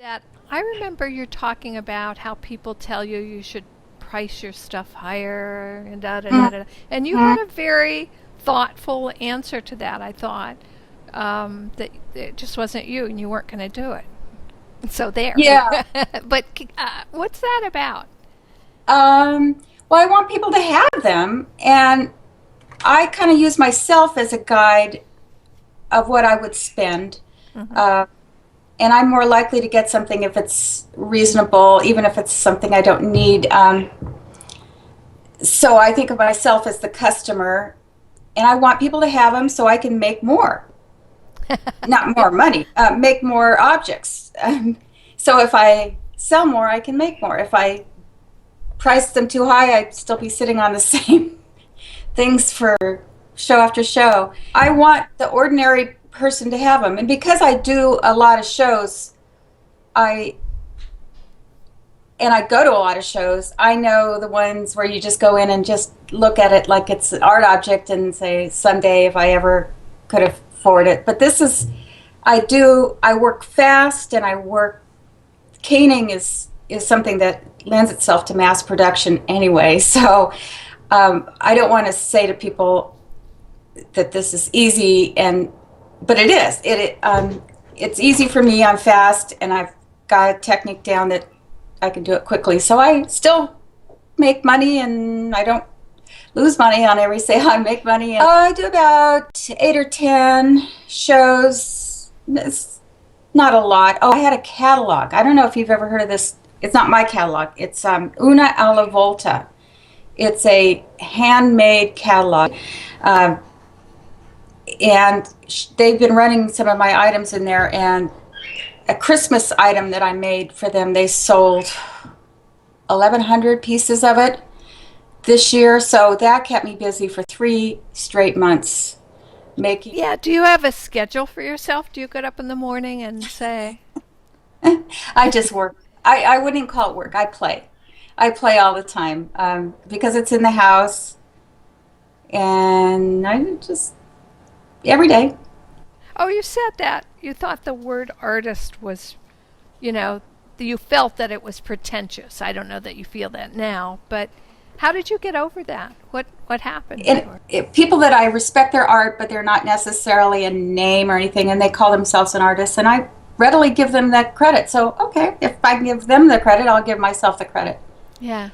That I remember you talking about how people tell you you should price your stuff higher and da da da da. And you Mhm. had a very thoughtful answer to that. I thought that it just wasn't you, and you weren't going to do it. So there. Yeah. But what's that about? Well, I want people to have them, and I kind of use myself as a guide of what I would spend. Hmm. Uh, and I'm more likely to get something if it's reasonable, even if it's something I don't need. So I think of myself as the customer, and I want people to have them so I can make more. Not Yeah. more money, make more objects. So if I sell more, I can make more. If I price them too high, I'd still be sitting on the same things for show after show. I want the ordinary person to have them. And because I do a lot of shows, I I go to a lot of shows, I know the ones where you just go in and just look at it like it's an art object and say someday if I ever could afford it. But this is I work fast and I work caning is something that lends itself to mass production anyway. So I don't want to say to people that this is easy, but it is. It's easy for me. I'm fast, and I've got a technique down that I can do it quickly. So I still make money, and I don't lose money on every sale. I make money. And I do about 8 or 10 shows. It's not a lot. Oh, I had a catalog. I don't know if you've ever heard of this. It's not my catalog. It's Una alla Volta. It's a handmade catalog. Um, and they've been running some of my items in there, and a Christmas item that I made for them, they sold 1,100 pieces of it this year. So that kept me busy for 3 straight months making. Yeah. Do you have a schedule for yourself? Do you get up in the morning and say, I just work. I wouldn't call it work. I play all the time because it's in the house, and I just every day. oh, you said that you thought the word artist was, you know, you felt that it was pretentious. I don't know that you feel that now, but how did you get over that? What happened? And people that I respect their art, but they're not necessarily a name or anything, and they call themselves an artist, and I readily give them that credit. So, okay, if I give them the credit, I'll give myself the credit. Yeah.